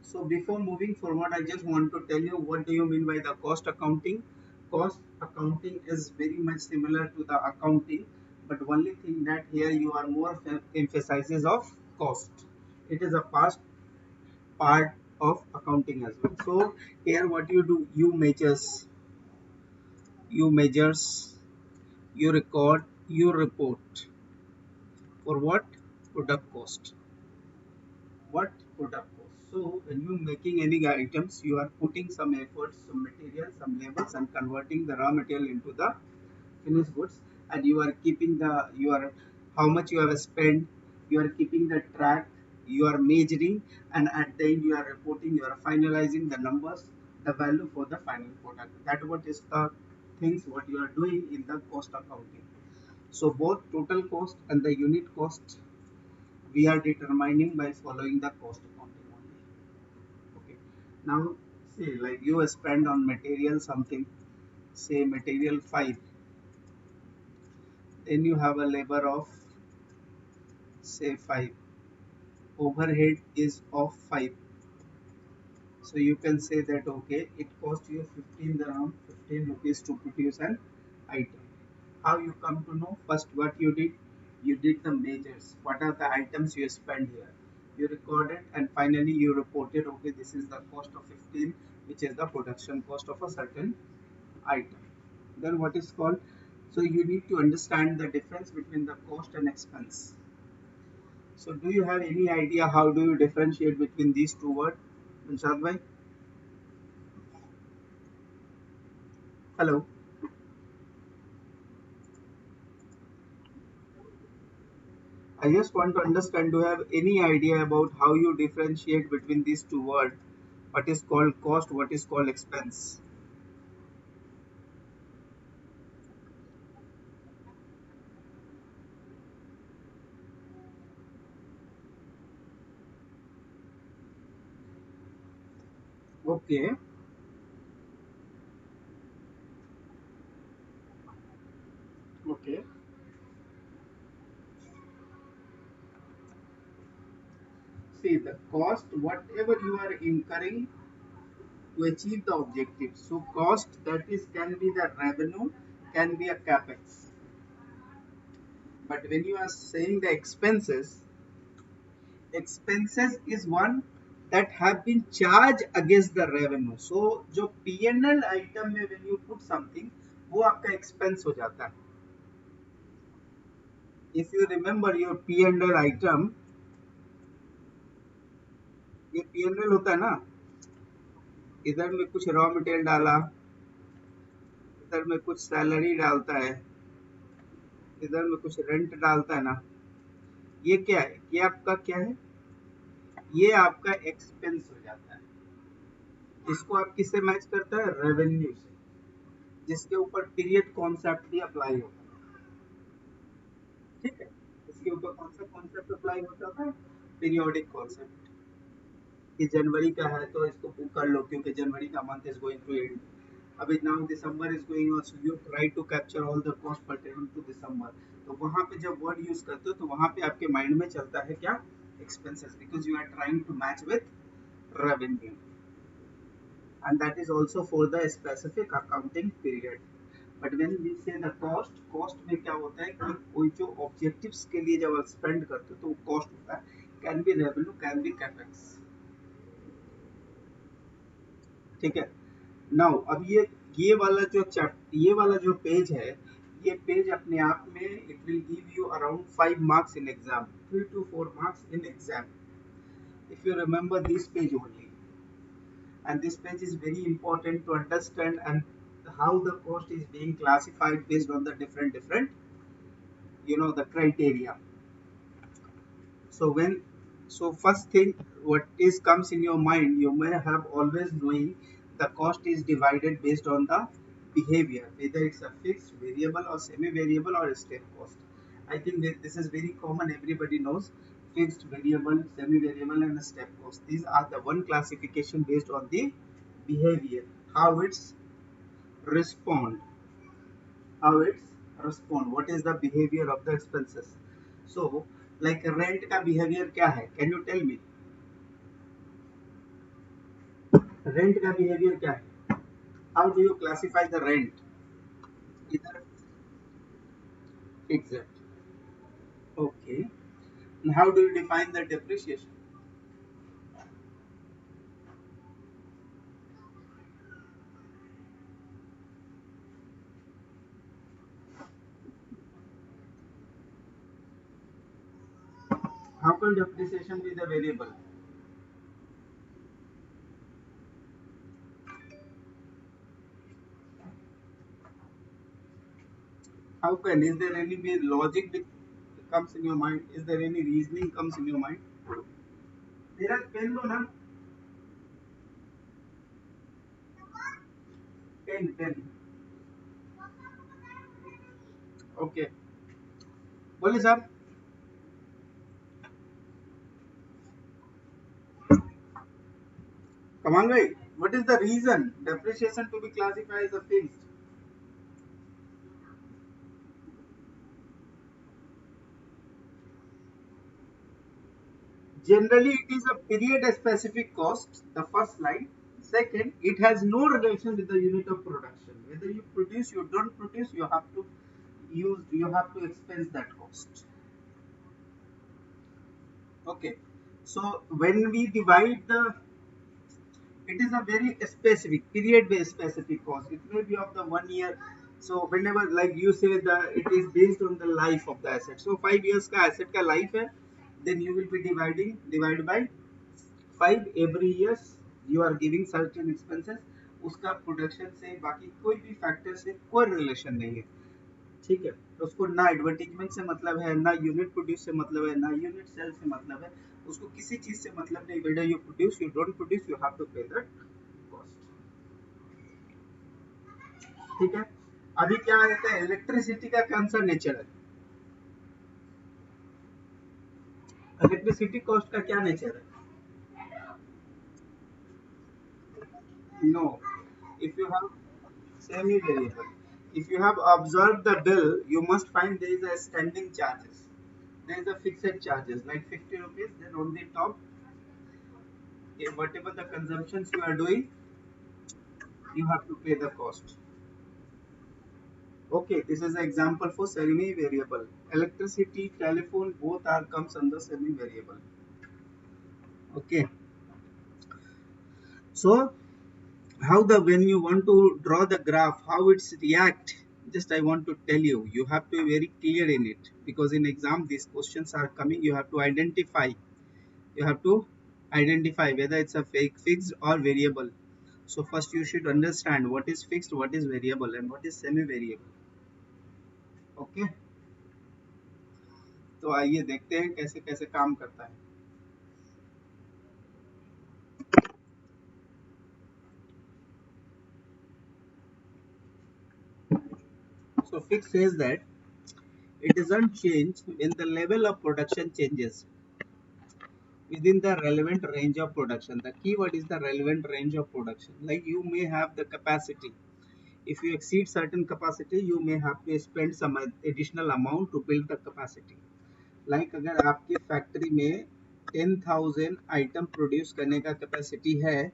So before moving forward, I just want to tell you what do you mean by the cost accounting. Cost accounting is very much similar to the accounting, but only thing that here you are more emphasizes of cost. It is a past part of accounting as well. So here what you do, you measures, you record, you report for what? Product cost. What product cost? So when you making any items, you are putting some efforts, some material, some labels, and converting the raw material into the finished goods, and you are keeping the your how much you have spent, you are keeping the track, you are measuring, and at the end you are reporting, you are finalizing the numbers, the value for the final product. That what is the things what you are doing in the cost accounting. So both total cost and the unit cost we are determining by following the cost accounting only. Okay. Now say like you spend on material something, say material 5, then you have a labor of say 5, overhead is of 5, so you can say that okay, it cost you 15 around 15 rupees to produce an item. How you come to know? First what you did, you did the measures, what are the items you spend here, you recorded, and finally you reported okay, this is the cost of 15, which is the production cost of a certain item. Then what is called, so you need to understand the difference between the cost and expense. So do you have any idea how do you differentiate between these two words? Anshad bhai? Hello. I just want to understand, do you have any idea about how you differentiate between these two words? What is called cost, what is called expense? Okay. Okay. See the cost, whatever you are incurring to achieve the objective. So cost that is can be the revenue, can be a capex. But when you are saying the expenses, expenses is one that have been charged against the revenue. So जो P&L item में when you put something, वो आपका expense हो जाता है. If you remember your P&L item, ये P&L होता है ना, इधर में कुछ रॉ मटेरियल डाला, इधर में कुछ सैलरी डालता है, इधर में कुछ रेंट डालता है ना, ये क्या है, ये आपका क्या है, ये आपका एक्सपेंस हो जाता है. इसको आप किससे मैच करता है? रेवेन्यू से, जिसके ऊपर पीरियड कॉन्सेप्ट भी अप्लाई होता है. ठीक है, इसके ऊपर कौन सा कॉन्सेप्ट अप्लाई होता था? Periodic concept. कि जनवरी का है तो इसको बुक कर लो क्योंकि जनवरी का month is going to end. अभी now December is going on, so you try to capture all the cost pertaining to December. तो वहां पे जब वर्ड यूज करते हो तो वहां पे आपके माइंड में चलता है क्या? Expenses, because you are trying to match with revenue, and that is also for the specific accounting period. But when we say the cost, cost में क्या होता है कि कोई जो ऑब्जेक्टिव्स के लिए जब आप स्पेंड करते हो तो वो कॉस्ट होता है. Can be revenue, can be capex. ठीक है. नाउ अब ये वाला जो चैप्टर, ये वाला जो पेज है, ये पेज अपने आप में it will give you around 5 marks in exam, 3 to 4 marks in exam, if you remember this page only. And this page is very important to understand and how the cost is being classified based on the different the criteria. So when, so first thing what is comes in your mind, you may have always knowing the cost is divided based on the behavior, whether it's a fixed, variable, or semi variable, or a step cost. I think that this is very common, everybody knows fixed, variable, semi variable, and a step cost. These are the one classification based on the behavior, how it's respond, how it's respond, what is the behavior of the expenses. So like rent का behavior क्या है, can you tell me? Rent का behaviour क्या है? How do you classify the rent? इधर fixed, okay, and how do you define the depreciation? How can depreciation be the variable? How can? Is there any logic that comes in your mind? Is there any reasoning comes in your mind? मेरा pen लो ना, pen pen, okay, बोलिए साहब। कमाल भाई, what is the reason depreciation to be classified as a fixed? Generally, it is a period specific cost, the first line. Second, it has no relation with the unit of production. Whether you produce, you don't produce, you have to expense that cost. Okay. So when we divide the, it is a very specific period based specific cost. It may be of the 1 year. So whenever like you say that it is based on the life of the asset. So 5 years का asset का life है, then you will be divide by 5 every years you are giving certain expenses, उसका production से बाकी कोई भी factor से कोई रिलेशन नहीं है, ठीक है। तो उसको ना एडवर्टीजमेंट से मतलब है, ना यूनिट प्रोड्यूस से मतलब है, ना यूनिट सेल से मतलब है, उसको किसी चीज से मतलब नहीं। Whether you produce you don't produce you have to pay the cost, ठीक है। अभी क्या रहता है, इलेक्ट्रिसिटी का कौन सा नेचर है, इलेक्ट्रिसिटी कॉस्ट का क्या नेचर है? No. If you have semi-variable, if you have observed the bill, you must find there is a standing charges. There is a fixed charges like 50 rupees. Then on the top, whatever the consumptions you are doing, you have to pay the cost. Okay, this is an example for semi-variable. Electricity, telephone, both are comes under semi-variable. Okay, so how the when you want to draw the graph, how it's react, just I want to tell you, you have to be very clear in it, because in exam these questions are coming. You have to identify, you have to identify whether it's a fixed or variable. So first you should understand what is fixed, what is variable, and what is semi variable. Okay, तो आइए देखते हैं कैसे कैसे काम करता है। So fixed says that it doesn't change when the level of production changes within the relevant range of production. The keyword is the relevant range of production. Like you may have the capacity. If you exceed certain capacity, you may have to spend some additional amount to build the capacity. Like अगर आपकी factory में 10,000 item produce करने का capacity है,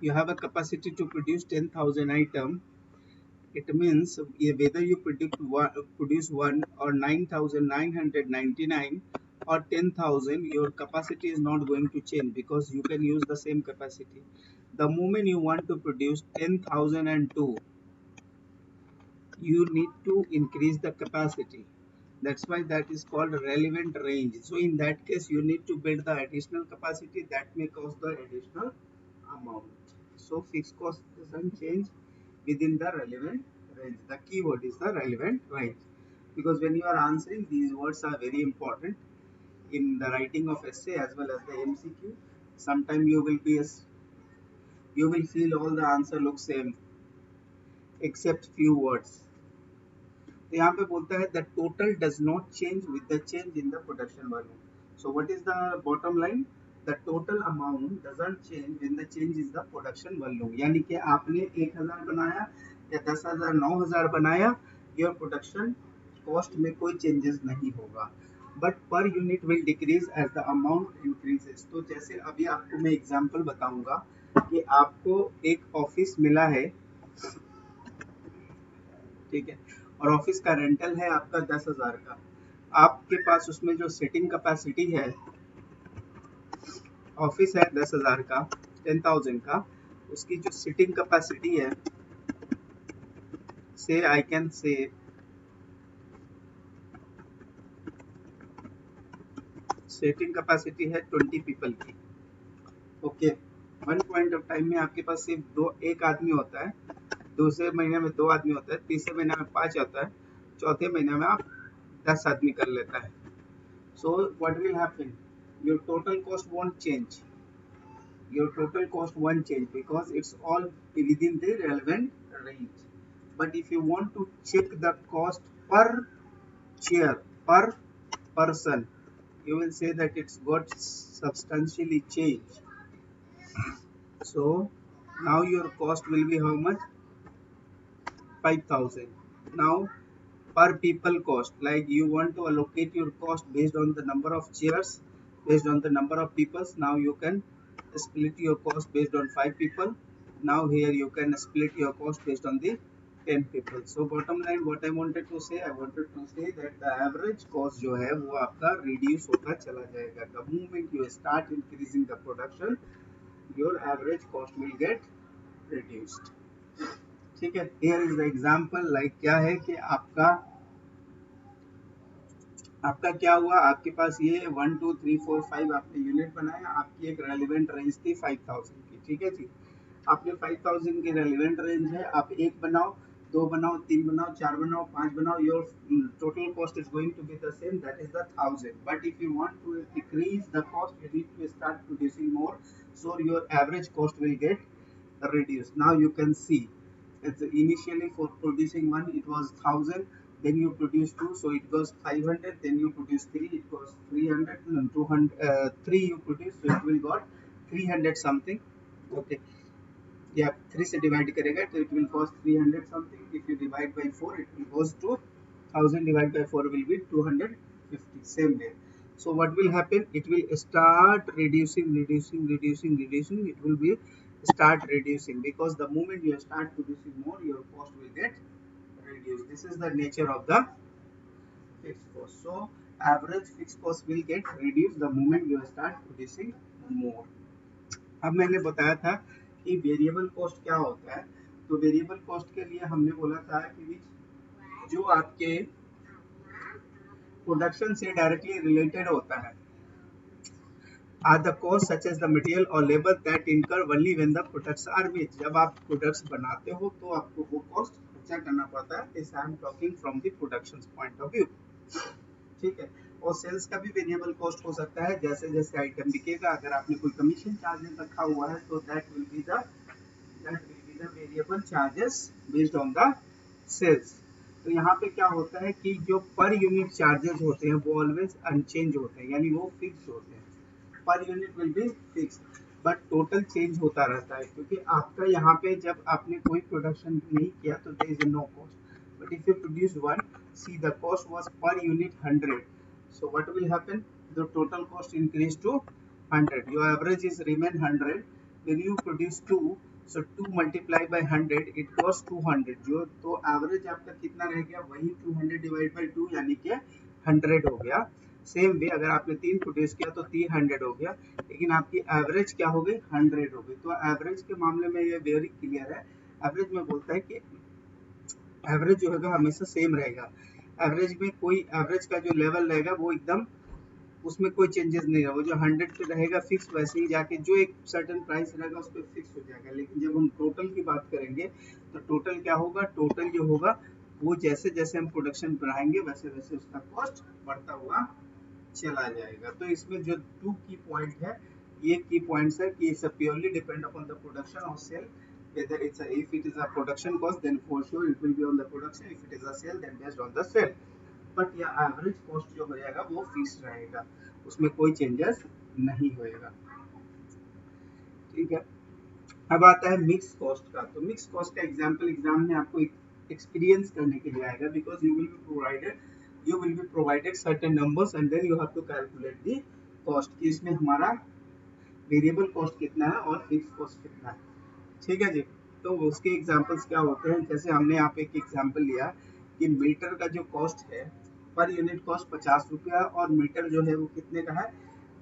you have a capacity to produce 10,000 item. It means whether you produce one or 9,999 or 10,000, your capacity is not going to change because you can use the same capacity. The moment you want to produce 10,002, you need to increase the capacity. That's why that is called relevant range. So in that case, you need to build the additional capacity that may cost the additional amount. So fixed cost doesn't change within the relevant range. The keyword is the relevant range, because when you are answering, these words are very important in the writing of essay as well as the MCQ. Sometimes you will feel all the answer looks same except few words. तो यहाँ पे बोलता है the total does not change with the change in the production volume. So what is the bottom line? The total amount doesn't change when the change is the production volume. यानी कि आपने 1000 बनाया या 10,000 9,000 बनाया, योर प्रोडक्शन कॉस्ट में कोई changes नहीं होगा. But per unit will decrease as the amount increases. तो जैसे अभी आपको मैं एग्जांपल बताऊंगा कि आपको एक ऑफिस मिला है, ठीक है, और ऑफिस का रेंटल है आपका 10,000 का। आपके पास उसमें जो सीटिंग कैपेसिटी है, ऑफिस है 10,000 का, 10,000 का, उसकी जो सीटिंग कैपेसिटी है, say I can say seating capacity है 20 पीपल की। Okay, one point of time में आपके पास सिर्फ दो एक आदमी होता है, दूसरे महीने में 2 आदमी होता है, तीसरे महीने में 5 होता है, चौथे महीने में आप 10 आदमी कर लेता है। So what will happen, your total cost won't change, your total cost won't change because it's all within the relevant range. But if you want to check the cost per chair, per person, you will say that it's got substantially changed. So now your cost will be how much? 5,000. Now per people cost, like you want to allocate your cost based on the number of chairs, based on the number of people. Now you can split your cost based on 5 people. Now here you can split your cost based on the 10 people. So bottom line what I wanted to say, I wanted to say that the average cost जो है वो आपका reduce होता चला जाएगा. The moment you start increasing the production, your average cost will get reduced. ठीक है, here is the example, like क्या है कि आपका क्या हुआ, आपके पास ये 1 2 3 4 5 आपने यूनिट बनाया, आपकी एक रेलिवेंट रेंज थी 5,000 की, ठीक है जी। आपने 5,000 की रेलिवेंट रेंज है, आप एक बनाओ, दो बनाओ, तीन बनाओ, चार बनाओ, पांच बनाओ, your total cost is going to be the same, that is the 1000। But if you want to decrease the cost, you need to start producing more, so your average cost will get reduced. Now you can see it's initially for producing one it was 1,000, then you produce two, so it goes 500, then you produce three, it goes 300, and 200, three you produce, so it will got 300 something. Okay, yeah, 3 से divide करेगा तो it will cost 300 something. If you divide by 4 it will goes to 1,000 divided by 4 will be 250, same way. So what will happen, it will start reducing, it will be start reducing, because the moment you start producing more, your cost will get reduced. This is the nature of the fixed cost. So average fixed cost will get reduced the moment you start producing more. अब मैंने बताया था कि variable cost क्या होता है, तो variable cost के लिए हमने बोला था कि जो आपके प्रोडक्शन से डायरेक्टली रिलेटेड होता है are the costs such as the material or labor that incur only when the products are made. जब आप प्रोडक्ट्स बनाते हो तो आपको वो कॉस्ट खर्चा करना पड़ता है. This I am talking from the production point of view, ठीक है. और सेल्स का भी वेरिएबल कॉस्ट हो सकता है, जैसे जैसे आइटम बिकेगा, अगर आपने कोई कमीशन चार्जेस रखा हुआ है तो that will be the variable charges based on the sales. तो यहाँ पे क्या होता है कि जो पर यूनिट चार्जेस होते हैं वो ऑलवेज अनचेंज होते हैं, यानी वो फिक्स होते हैं. पर unit will be fix, but total change होता रहता है, क्योंकि आपका यहाँ पे जब आपने कोई प्रोडक्शन नहीं किया तो there is no cost. But if you produce one, see the cost was per unit 100, so what will happen, the total cost increase to 100, your average is remain 100. when you produce 2, so 2 multiply by 100 it goes 200, जो तो average आपका कितना रह गया, वही 200 divide by 2 यानी कि 100 हो गया. सेम वे अगर आपने 3 प्रोड्यूस किया तो 300 हो गया, लेकिन आपकी एवरेज क्या हो गई, 100 हो गई. तो एवरेज के मामले में ये वेरी क्लियर है. एवरेज में बोलता है कि एवरेज जो होगा हमेशा सेम रहेगा. एवरेज में कोई एवरेज का जो लेवल रहेगा वो एकदम उसमें कोई चेंजेस नहीं रहेगा, वो जो 100 पे रहेगा फिक्स, वैसे ही जाके जो एक सर्टेन प्राइस रहेगा उस पर फिक्स हो जाएगा. लेकिन जब हम टोटल की बात करेंगे तो टोटल क्या होगा, टोटल जो होगा वो जैसे जैसे हम प्रोडक्शन बढ़ाएंगे वैसे वैसे उसका कॉस्ट बढ़ता हुआ चला जाएगा. तो इसमें जो 2 की पॉइंट है, ये की पॉइंट्स है कि it's purely depend upon the production और cell. whether it's a, if it is a production cost then for sure it will be on the production, if it is a sale then based on the sale. But या average cost जो हो जाएगा वो fix रहेगा, उसमें कोई changes नहीं होएगा, ठीक है. अब आता है मिक्स कॉस्ट का. तो मिक्स कॉस्ट का एग्जांपल एग्जाम में आपको एक्सपीरियंस करने के लिए आएगा, because you will be provided you will be provided certain numbers and then you have to calculate the cost कि इसमें हमारा वेरिएबल कॉस्ट कितना है और फिक्स कॉस्ट कितना है। ठीक है जी। तो उसके एग्जांपल्स क्या होते हैं, जैसे हमने यहाँ पे एक एग्जांपल लिया कि मीटर का जो कॉस्ट है पर यूनिट कॉस्ट 50 रुपया और मीटर जो है वो कितने का है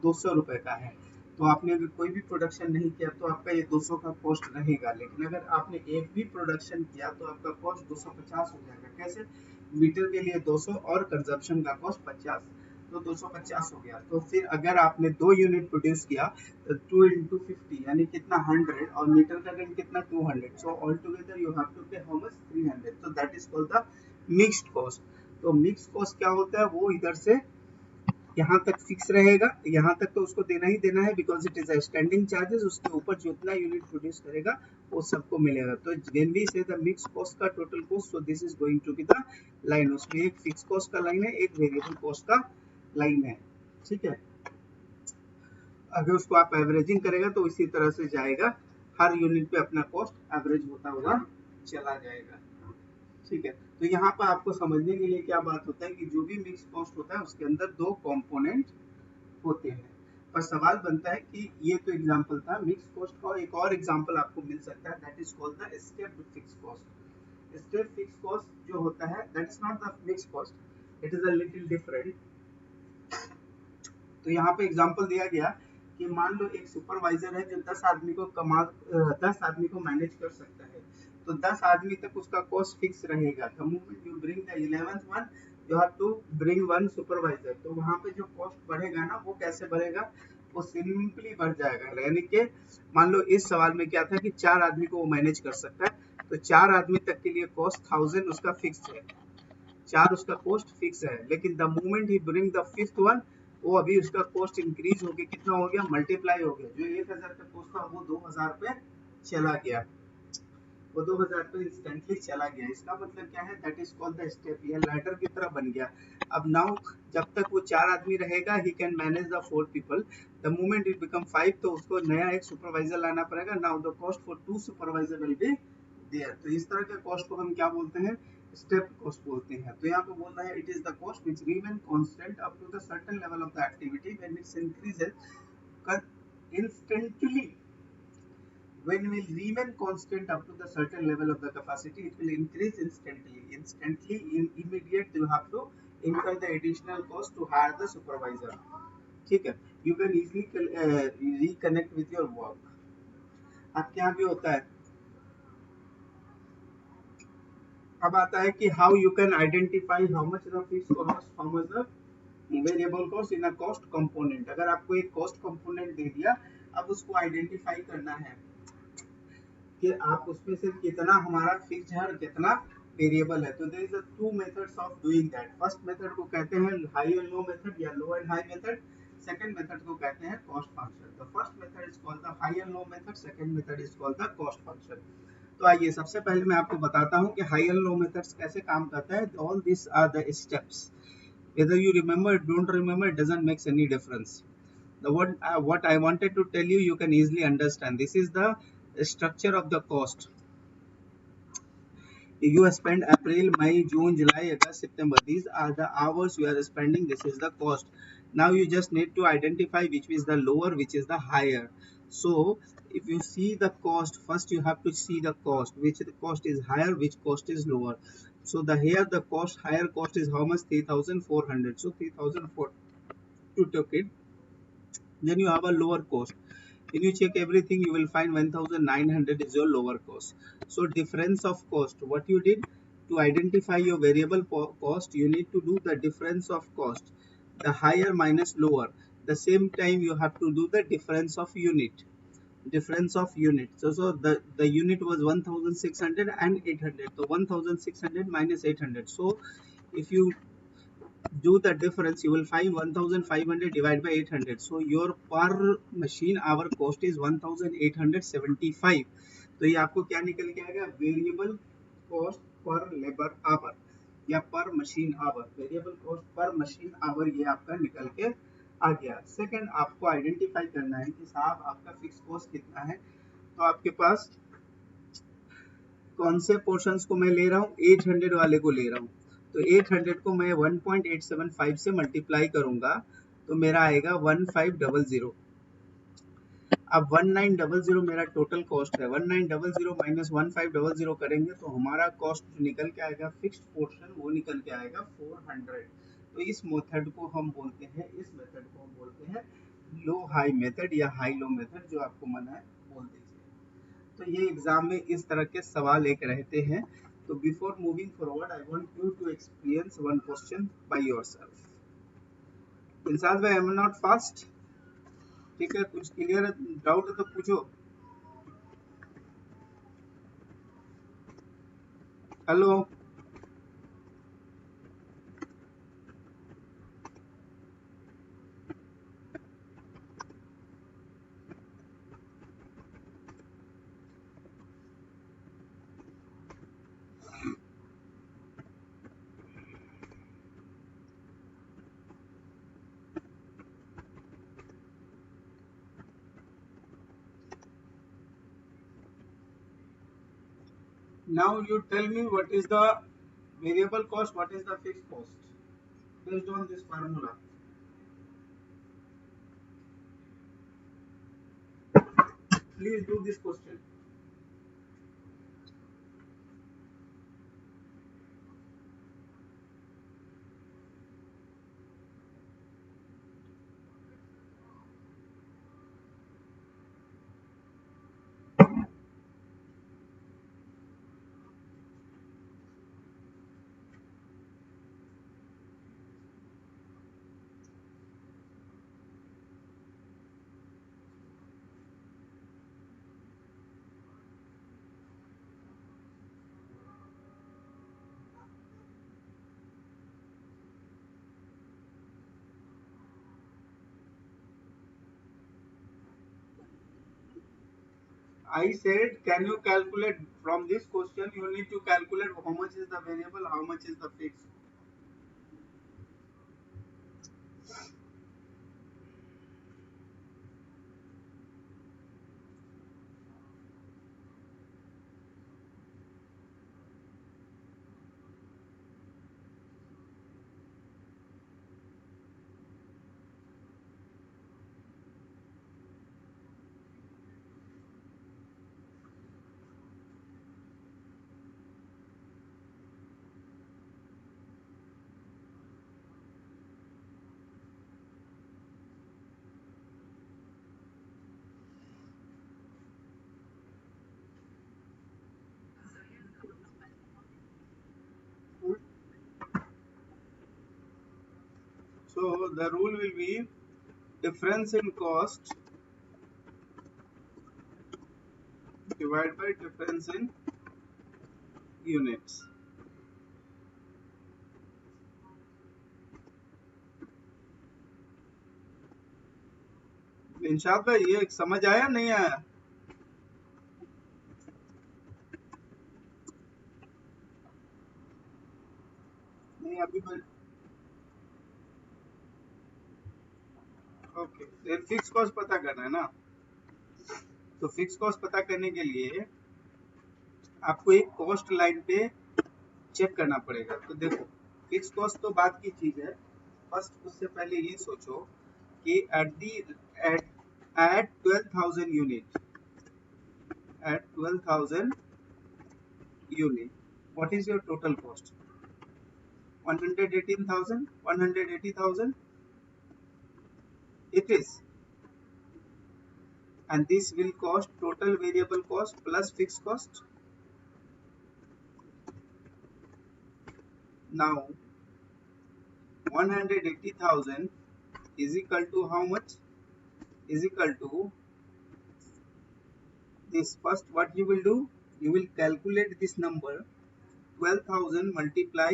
200 रुपए का है। तो आपने अगर कोई भी प्रोडक्शन नहीं किया तो आपका ये 200 का कॉस्ट रहेगा, लेकिन अगर आपने एक भी प्रोडक्शन किया तो आपका कॉस्ट 250 हो जाएगा। कैसे? मीटर के लिए 200 और कंजप्शन का कॉस्ट 50, तो 250 हो गया। तो फिर अगर आपने 2 यूनिट प्रोड्यूस किया तो 2 into 50 यानी कितना 100 और मीटर का रेट कितना 200, so all together you have to pay how much 300, तो that is called the mixed cost. तो मिक्स्ड कॉस्ट क्या होता है, वो इधर से यहाँ तक फिक्स रहेगा, यहाँ तक तो उसको देना ही देना है because it is standing charges, उसके ऊपर जितना यूनिट प्रोड्यूस करेगा वो सबको मिलेगा। तो when we say the mix cost का total cost, so this is going to be the line, उसमें एक फिक्स कॉस्ट का लाइन है एक वेरिएबल कॉस्ट का लाइन है। ठीक है, अगर उसको आप एवरेजिंग करेगा तो इसी तरह से जाएगा, हर यूनिट पे अपना कॉस्ट एवरेज होता हुआ चला जाएगा। ठीक है, तो यहाँ पर आपको समझने के लिए क्या बात होता है कि जो भी मिक्स कॉस्ट होता है उसके अंदर 2 कंपोनेंट होते हैं। पर सवाल बनता है कि ये तो एग्जांपल था मिक्स कॉस्ट का, एक और एग्जांपल आपको मिल सकता है that is called the stepped fix cost. Step fix cost जो होता है that is not the mix cost, it is a little different. तो यहाँ पे एग्जांपल दिया गया कि मान लो एक सुपरवाइजर है जो 10 आदमी को 10 आदमी को मैनेज कर सकता है, तो 10 आदमी तक उसका कॉस्ट फिक्स रहेगा। The moment you bring the 11th one you have to bring one supervisor, तो वहां पे जो कॉस्ट बढ़ेगा ना वो कैसे बढ़ेगा, वो सिंपली बढ़ जाएगा। यानी कि मान लो इस सवाल में क्या था कि 4 आदमी को वो मैनेज कर सकता है, तो 4 आदमी तक के लिए कॉस्ट 1000 उसका फिक्स है, 4 उसका कॉस्ट फिक्स है। लेकिन the moment he bring the 5th one, वो अभी उसका कॉस्ट इंक्रीज हो गया, कितना हो गया, मल्टीप्लाई हो गया, जो 1000 का कॉस्ट था वो 2000 पे चला गया, वो 2000 पे इंस्टेंटली चला गया। इसका मतलब क्या है, that is called the step, ये लैडर की तरह बन गया। अब नाउ जब तक वो 4 आदमी रहेगा ही can manage the 4 people, the moment it become 5 तो उसको नया एक सुपरवाइजर लाना पड़ेगा। Now the cost for 2 supervisor will be there. तो इस तरह के कॉस्ट को हम क्या बोलते हैं, स्टेप कॉस्ट बोलते हैं। तो यहाँ पे बोल रहा है it is the cost which remain constant up to the certain level of the activity when it's increases instantly, when will remain constant up to the certain level of the capacity, it will increase instantly in immediate you have to incur the additional cost to hire the supervisor। ठीक है, you can easily reconnect with your work। आपके यहाँ भी होता है। अब आता है कि how you can identify how much the fixed cost, how much the variable cost in a cost component. अगर आपको एक कॉस्ट कंपोनेंट दे दिया, अब उसको आइडेंटिफाई करना है कि आप उसमें से कितना हमारा फिक्स्ड है और कितना वेरिएबल है। तो there is a 2 methods of doing that. First method को कहते हैं हाई एंड लो मेथड या low and high method, second method को कहते हैं cost function. The first method is called the high and low method, second method is called the cost function. तो आइए सबसे पहले मैं आपको बताता हूं कि हाई एंड लो मेथड्स कैसे काम करता है। All this are the steps, whether you remember it don't remember it doesn't makes any difference। The what I wanted to tell you, you can easily understand. This is the structure of the cost. You spend April, May, June, July, August, September, these are the hours you are spending, this is the cost। Now you just need to identify which is the lower, which is the higher। So if you see the cost, first you have to see the cost, which the cost is higher, which cost is lower। So the here the cost, higher cost is how much, 3400, so 3400 you took it। Then you have a lower cost, when you check everything you will find 1900 is your lower cost। So difference of cost, what you did to identify your variable cost, you need to do the difference of cost, the higher minus lower, the same time you have to do the difference of unit, difference of unit। So the unit was 1600 and 800, so 1600 minus 800, so if you do the difference you will find 1500 divided by 800, so your per machine hour cost is 1875। तो ये आपको क्या निकल के आएगा, variable cost per labour our या पर machine our, variable cost per machine our ये आपका निकल के आ गया। सेकंड आपको आइडेंटिफाई करना है कि साहब आपका फिक्स कॉस्ट कितना है। तो आपके पास कौन से पोर्शंस को मैं ले रहा हूँ, 800 वाले को ले रहा हूँ। तो 800 को मैं 1.875 से मल्टीप्लाई करूंगा तो मेरा आएगा 1500। अब 1900 मेरा टोटल कॉस्ट है, 1900 माइनस 1500 करेंगे तो हमारा कॉस्ट निकल के आएगा, फिक्स्ड पोर्शन वो निकल के आएगा 400। तो इस मेथड को हम बोलते हैं, इस मेथड को हम बोलते हैं लो हाई मेथड या हाई लो मेथड, जो आपको मन है बोल दीजिए। तो ये एग्जाम में इस तरह के सवाल एक रहते हैं। तो before moving forward I want you to experience one question by yourself. इंसाद भाई, आई एम नॉट फास्ट? ठीक है, कुछ क्लियर डाउट है तो पूछो। Hello. Now you tell me what is the variable cost, what is the fixed cost based on this formula. Please do this question. I said, can you calculate from this question? You need to calculate how much is the variable, how much is the fixed. So the rule will be difference in cost divided by difference in units. इंशाद भाई, ये समझ आया नहीं आया? नहीं अभी मैं okay, fix cost पता करना है ना। तो फिक्स कॉस्ट पता करने के लिए आपको एक कॉस्ट लाइन पे चेक करना पड़ेगा। तो देखो, फिक्स कॉस्ट तो बात की चीज है। फर्स्ट उससे पहले ये सोचो कि at at 12,000 unit, at 12,000 unit what is your total cost? 118,000, 180,000 it is, and this will cost total variable cost plus fixed cost. Now 180,000 is equal to how much? Is equal to this. First what you will do, you will calculate this number, 12,000 multiply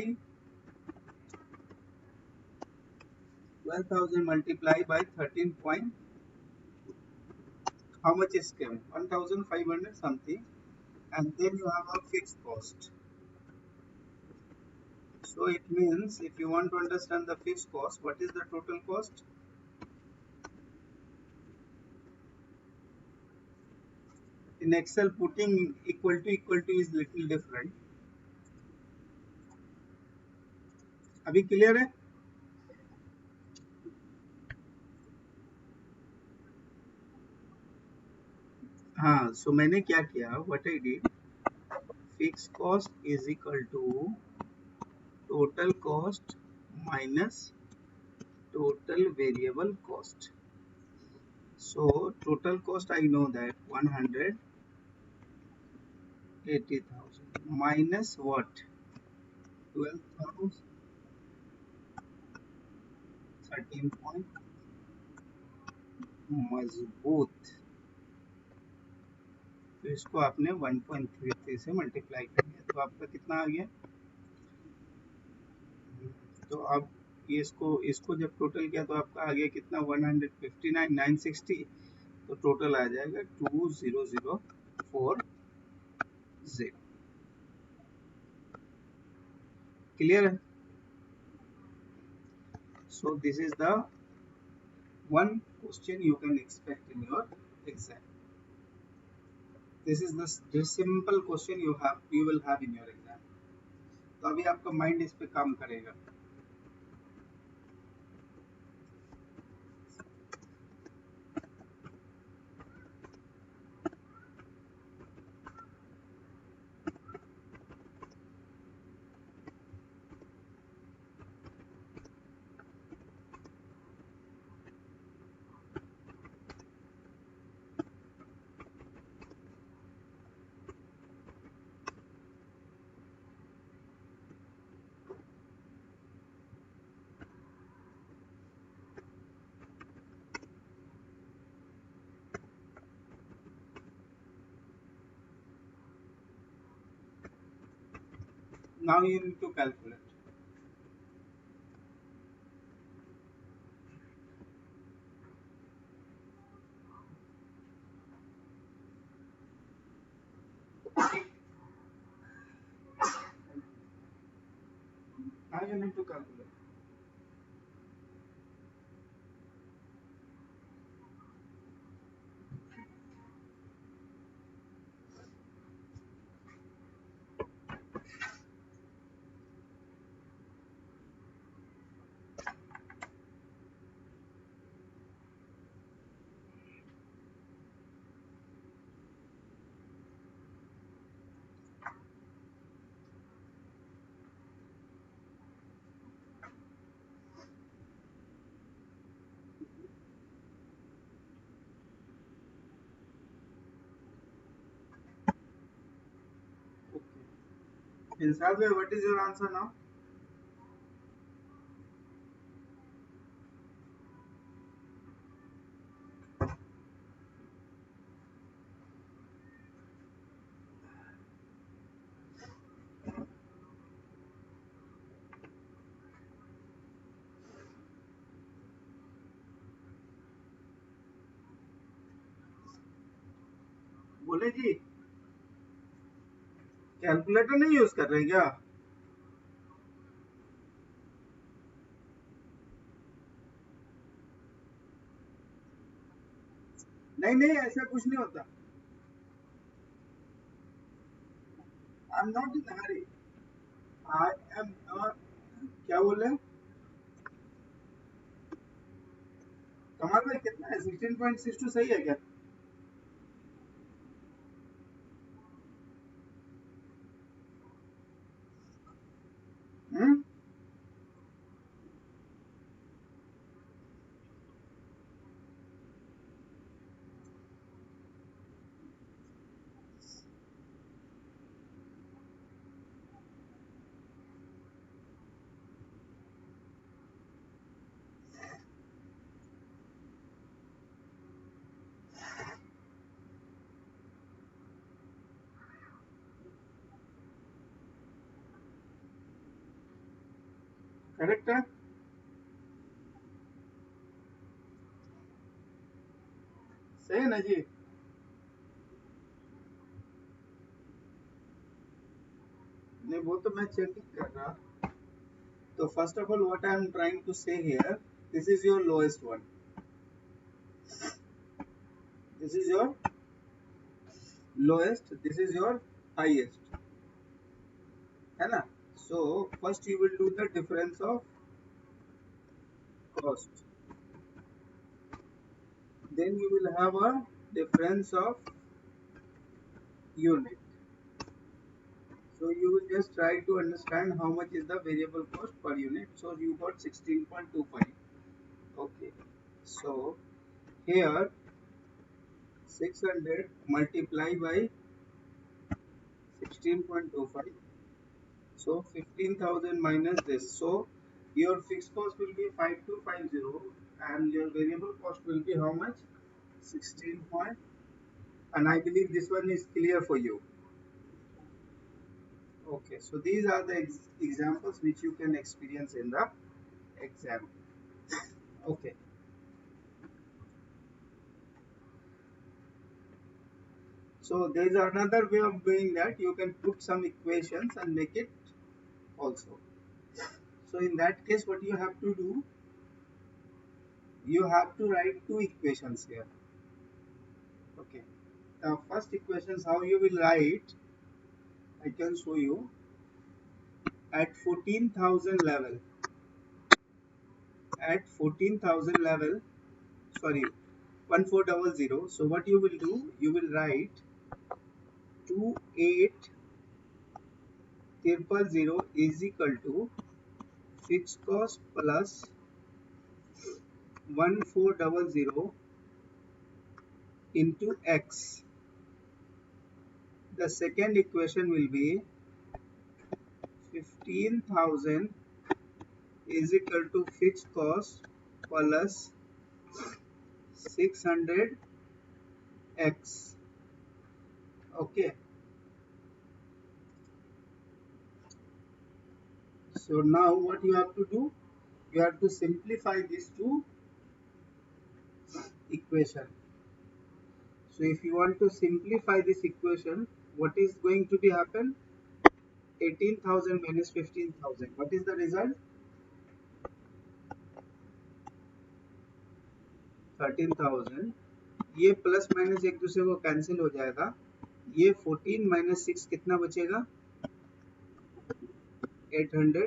12,000 multiply by 13 point, how much is came? 1,500 something, and then you have a fixed cost. So it means if you want to understand the fixed cost, what is the total cost? In Excel, putting equal to is little different. अभी clear है? हाँ, so मैंने क्या किया, what I did, fix cost is equal to total cost minus total variable cost. So total cost I know that 180,000 minus what, 12,000, 13 point मजबूत, तो इसको आपने 1.33 से मल्टीप्लाई कर दिया तो आपका कितना आ गया। तो अब ये इसको इसको जब टोटल किया तो आपका आ गया कितना, 159,960, तो टोटल आ जाएगा 20,040। क्लियर है? So this is the one question you can expect in your exam. This is the simple question you will have in your exam. तो अभी आपका माइंड इस पे काम करेगा। Now you need to calculate. Now you need to calculate. Okay. Inside, what is your answer now? बोले जी, calculator नहीं use कर रहे क्या? नहीं नहीं, ऐसा कुछ नहीं होता। I am not in Hari. I am not. क्या बोले? कमाल भाई कितना है, 16.62 सही है क्या? हम्म, करेक्ट है। सही है ना जी? नहीं, वो तो मैं चेकिंग कर रहा। तो first of all what I am trying to say here, this is your lowest one, this is your lowest, this is your highest, है ना? So first you will do the difference of cost. Then you will have a difference of unit. So you will just try to understand how much is the variable cost per unit. So you got 16.25. Okay. So here 600 multiplied by 16.25. So 15,000 minus this. So your fixed cost will be 5250 and your variable cost will be how much? 16 point. And I believe this one is clear for you. Okay, so these are the examples which you can experience in the exam. Okay, so there is another way of doing that. You can put some equations and make it also. So in that case, what you have to do, you have to write two equations here. Okay, the first equation is how you will write. I can show you at 14,000 level. At 14,000 level, sorry, 1400. So what you will do, you will write 28,000 is equal to fixed cost plus 1400 into x. The second equation will be 15,000 is equal to fixed cost plus 600 x. Okay, so now what you have to do, you have to simplify these two equation. So if you want to simplify this equation, what is going to be happen? 18,000 minus 15,000. What is the result? 13,000. ये plus minus एक दूसरे को cancel हो जाएगा. ये 14 minus 6 कितना बचेगा? 800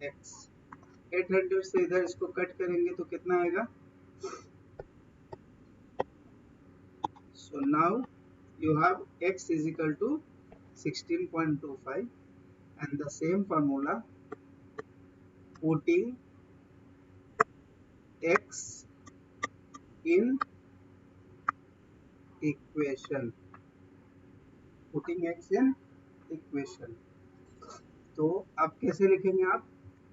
x. 800 से इधर इसको कट करेंगे तो कितना आएगा? So now you have x is equal to 16.25 and the same formula, putting x in equation. Putting x in equation. तो अब कैसे लिखेंगे आप?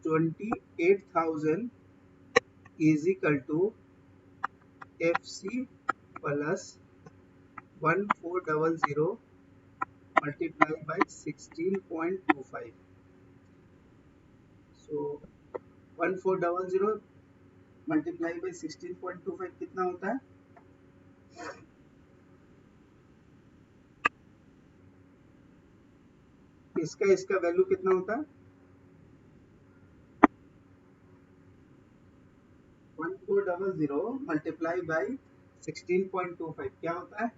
28,000 is equal to FC plus 1400 multiplied by 16.25. So 1400 multiplied by 16.25 कितना होता है? इसका वैल्यू कितना होता है? 1400 multiplied by 16.25 क्या होता है?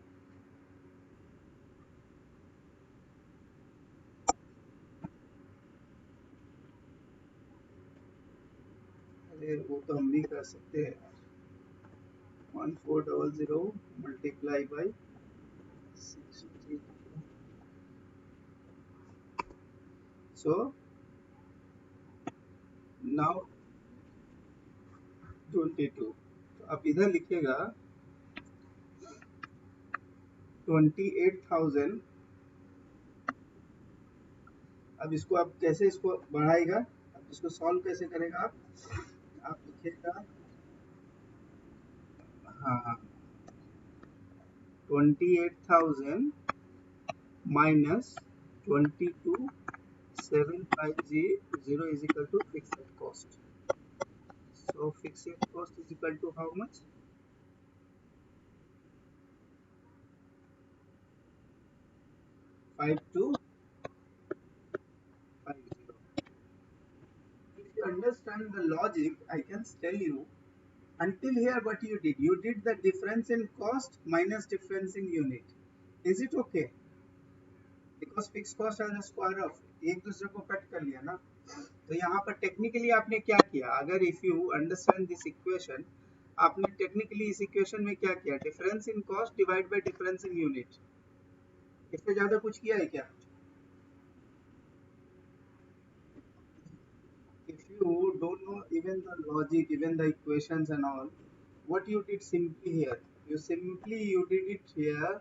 अरे वो तो हम भी कर सकते हैं. 1400 multiplied by 16. So now 22. तो अब इधर लिखिएगा 28,000. अब इसको आप कैसे इसको बढ़ाएगा? अब इसको सॉल्व कैसे करेगा आप लिखिएगा, हाँ, 28,000 minus 22,750 is equal to fixed cost. So fixed cost is equal to how much? 5250. If you understand the logic, I can tell you until here what you did the difference in cost minus difference in unit. Is it okay? Because fix cost as square of, एक दूसरे को cut कर लिया ना। तो यहाँ पर technically आपने क्या किया, अगर if you understand this equation, आपने टेक्निकली इस इक्वेशन में क्या किया, difference in cost divide by difference in unit, इससे ज्यादा कुछ किया है क्या? If you don't know even the logic, even the equations and all, what you did simply here, you did it here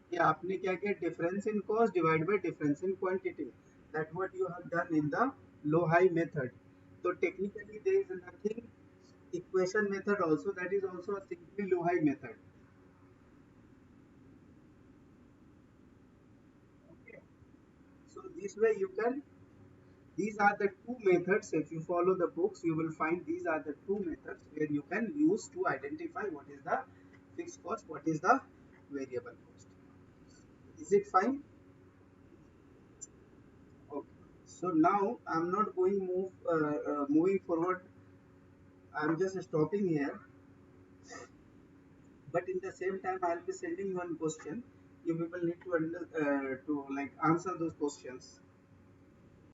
कि आपने क्या किया, difference in cost divide by difference in quantity, that what you have done in the low high method. So technically there is nothing equation method also, that is also a simply low high method. Okay, so this way you can, these are the two methods, if you follow the books you will find these are the two methods where you can use to identify what is the fixed cost, what is the variable cost. Is it fine? Okay, so now I'm not going moving forward, I'm just stopping here, but in the same time I'll be sending one question, you people need to to like answer those questions.